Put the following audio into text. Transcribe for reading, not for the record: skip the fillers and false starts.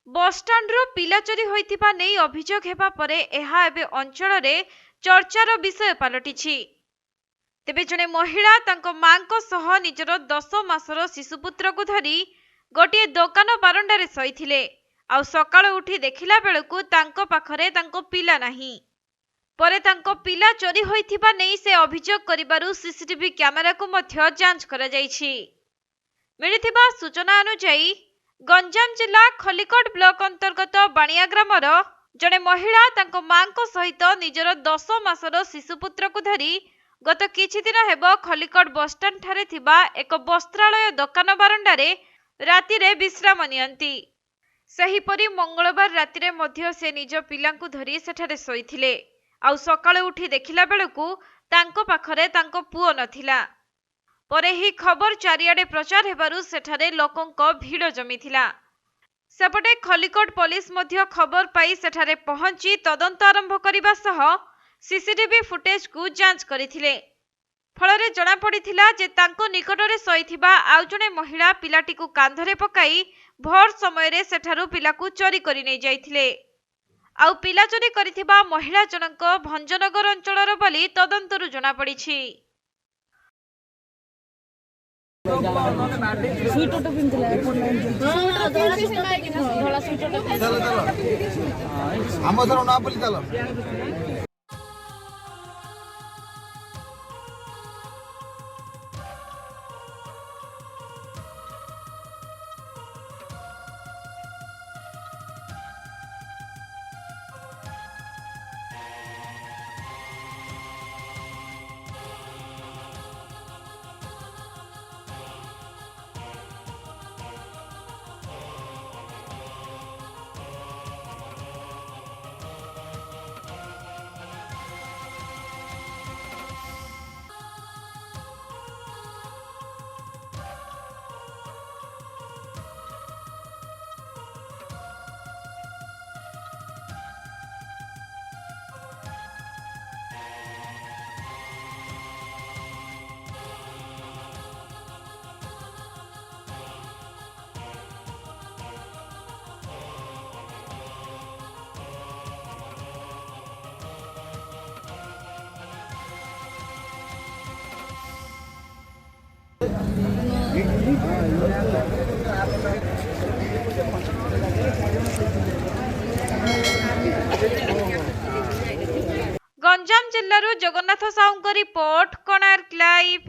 बसस्टाण्डु पिला चोरी होइथिबा नेई अभियोग हेबा परे एहा एबे अंचल रे चर्चार विषय पलटिछि। तेबे जने महिला तांको मांको सह निजर 10 मासर शिशुपुत्र को धरी गोटे दोकान बारंडारे शोइथिले। आउ सकाळ उठी देखिला बेलकु तांको पाखरे तांको पिला नाही। परे तांको पिला चोरी होइथिबा नेई से अभियोग करिबारु सीसीटीवी कैमेरा को मध्य जांच करा जाइछि। मिलिथिबा सूचना अनुसार गंजाम जिला खलिकोट ब्लॉक अंतर्गत बाणिया ग्रामर जड़े महिला तांको मांको सहित निजर 10 मासर शिशुपुत्र को धरी गत किछि दिन हेबो खलिकोट बसस्टाण्ड ठारे थिबा एक वस्त्रालय दोकान बारंडारे रातिरे विश्राम नियंती। सेहीपरि मंगलवार रातिरे मध्य से निज पिलांकु धरी सेठारे शोइथिले। आउ सकाळे उठी देखिला बेलकु तांको पाखरे तांको पुओ नथिला। परे ही खबर चारियाडे प्रचार हेबारु सेठारे लोकंक भीड़ जमीथिला। सेपटे खलिकोट पुलिस मध्य खबर पाई सेठारे पहुंची तदंत आरंभ करिबा सह सीसीटीवी फुटेज को जांच करिथिले। फलरे जणा पड़िथिला जे तांको निकटरे शोइथिबा आउ जणे महिला पिलाटी को कांधरे पकाई भोर समय रे सेठारु पिलाकु चोरी करि नै जाइथिले। आउ पिला चोरी करिथिबा महिला जनक भंजनगर अंचलर बोली तदंतरु जणा पड़िछि। गंजाम जिल्लारू जगन्नाथ साहूंको रिपोर्ट, कोणार्क लाइव।